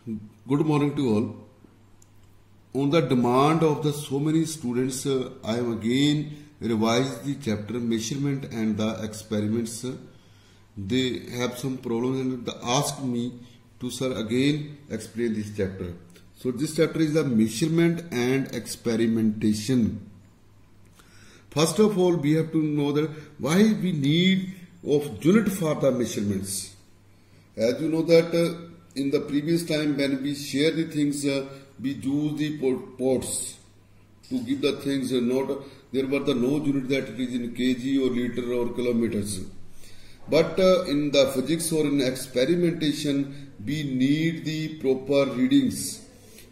Good morning to all. On the demand of the so many students, I am again revised the chapter measurement and the experiments. They have some problems and they asked me to sir again explain this chapter. So this chapter is the measurement and experimentation. First of all, we have to know that why we need of unit for the measurements. As you know that in the previous time when we share the things, we use the pots to give the things. Not there were the no unit that it is in kg or liter or kilometers. But in the physics or in experimentation, we need the proper readings.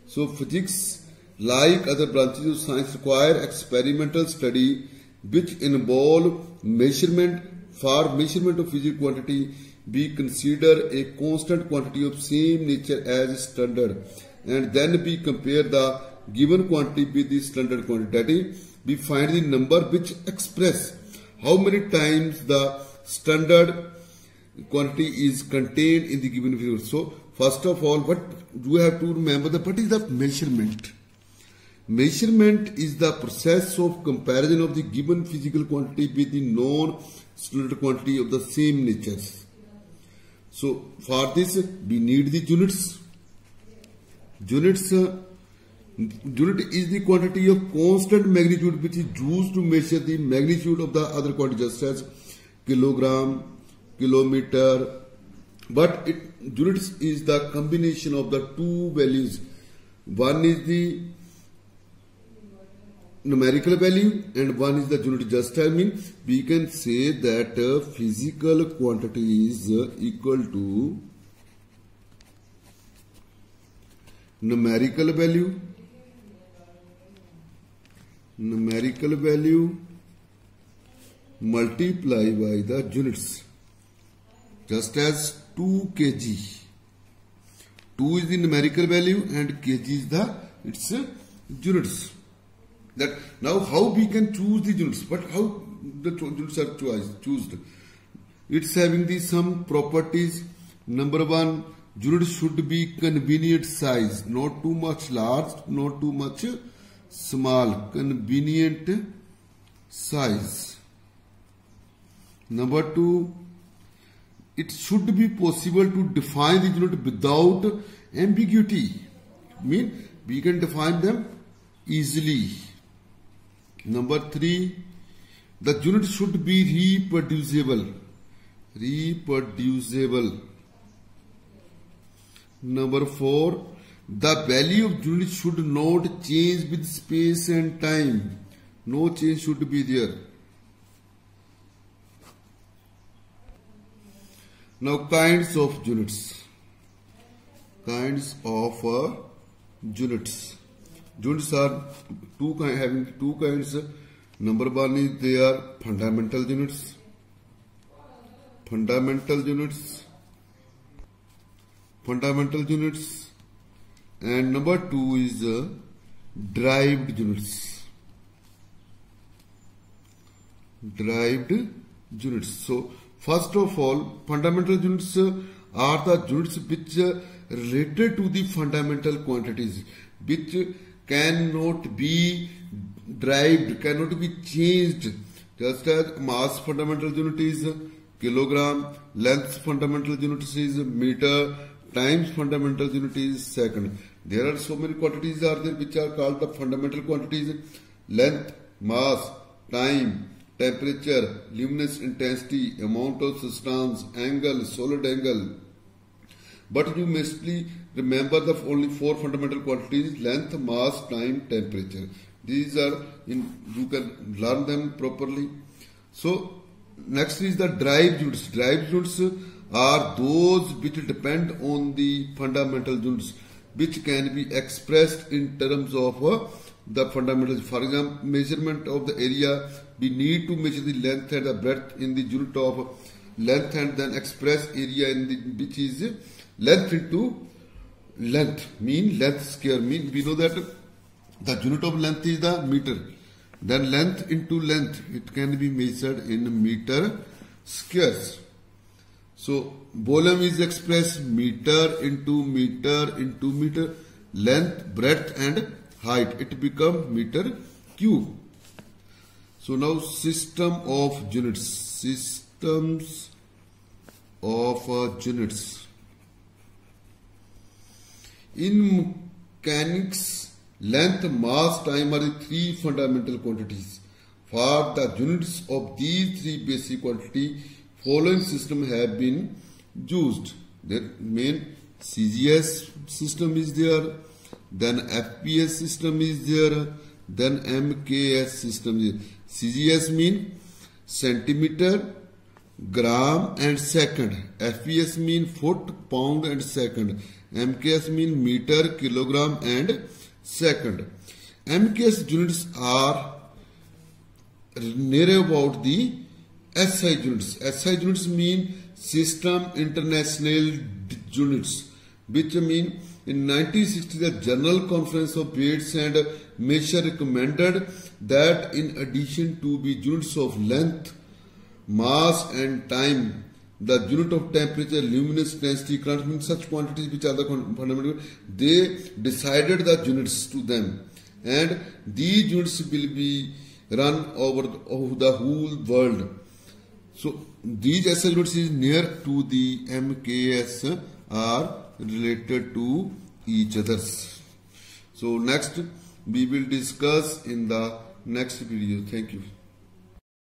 So physics, like other branches of science, require experimental study which involve measurement. For measurement of physical quantity, we consider a constant quantity of same nature as standard, and then we compare the given quantity with the standard quantity. That is, we find the number which express how many times the standard quantity is contained in the given figure. So first of all, what you have to remember that what is the measurement? Measurement is the process of comparison of the given physical quantity with the known standard quantity of the same natures. So for this we need the units. Unit is the quantity of constant magnitude which is used to measure the magnitude of the other quantity, just as kilogram, kilometer. But units is the combination of the two values. One is the numerical value and one is the unit. Just I mean, we can say that physical quantity is equal to numerical value multiply by the units. Just as 2 kg. 2 is the numerical value and kg is the its units. That now how we can choose the units, but how the units are chosen? It's having the some properties. Number one, unit should be convenient size, not too much large, not too much small, convenient size. Number two, it should be possible to define the unit without ambiguity. Mean we can define them easily. Number three, the unit should be reproducible. Number four, the value of unit should not change with space and time. No change should be there. Now kinds of units. Units are having two kinds. Number one is they are fundamental units. And number two is derived units. So first of all, fundamental units are the units which are related to the fundamental quantities, which cannot be derived, cannot be changed. Just as mass fundamental unit is kilogram, length fundamental unit is meter, times fundamental unit is second. There are so many quantities are there which are called the fundamental quantities: length, mass, time, temperature, luminous intensity, amount of substance, angle, solid angle. But you must remember the only four fundamental quantities: length, mass, time, temperature. These are you can learn them properly. So next is the derived units. Derived units are those which depend on the fundamental units, which can be expressed in terms of the fundamentals. For example, measurement of the area, we need to measure the length and the breadth in the unit of length and then express area in the which is length into length, mean length square. Mean we know that the unit of length is the meter. Then length into length, it can be measured in meter squares. So volume is expressed meter into meter, length, breadth and height. It becomes meter cube. So now system of units. Systems of units. In mechanics, length, mass, time are the three fundamental quantities. For the units of these three basic quantities, following system have been used. The main CGS system is there, then FPS system is there, then MKS system is there. CGS mean centimeter, gram and second. FPS mean foot, pound and second. MKS mean meter, kilogram and second. MKS units are near about the SI units. SI units mean System International Units, which mean in 1960 the General Conference of Weights and Measure recommended that in addition to the units of length, mass and time, the unit of temperature, luminous density, current, mean such quantities which are the fundamental, they decided the units to them, and these units will be run over the whole world. So these SI units is near to the MKS are related to each others. So next we will discuss in the next video. Thank you.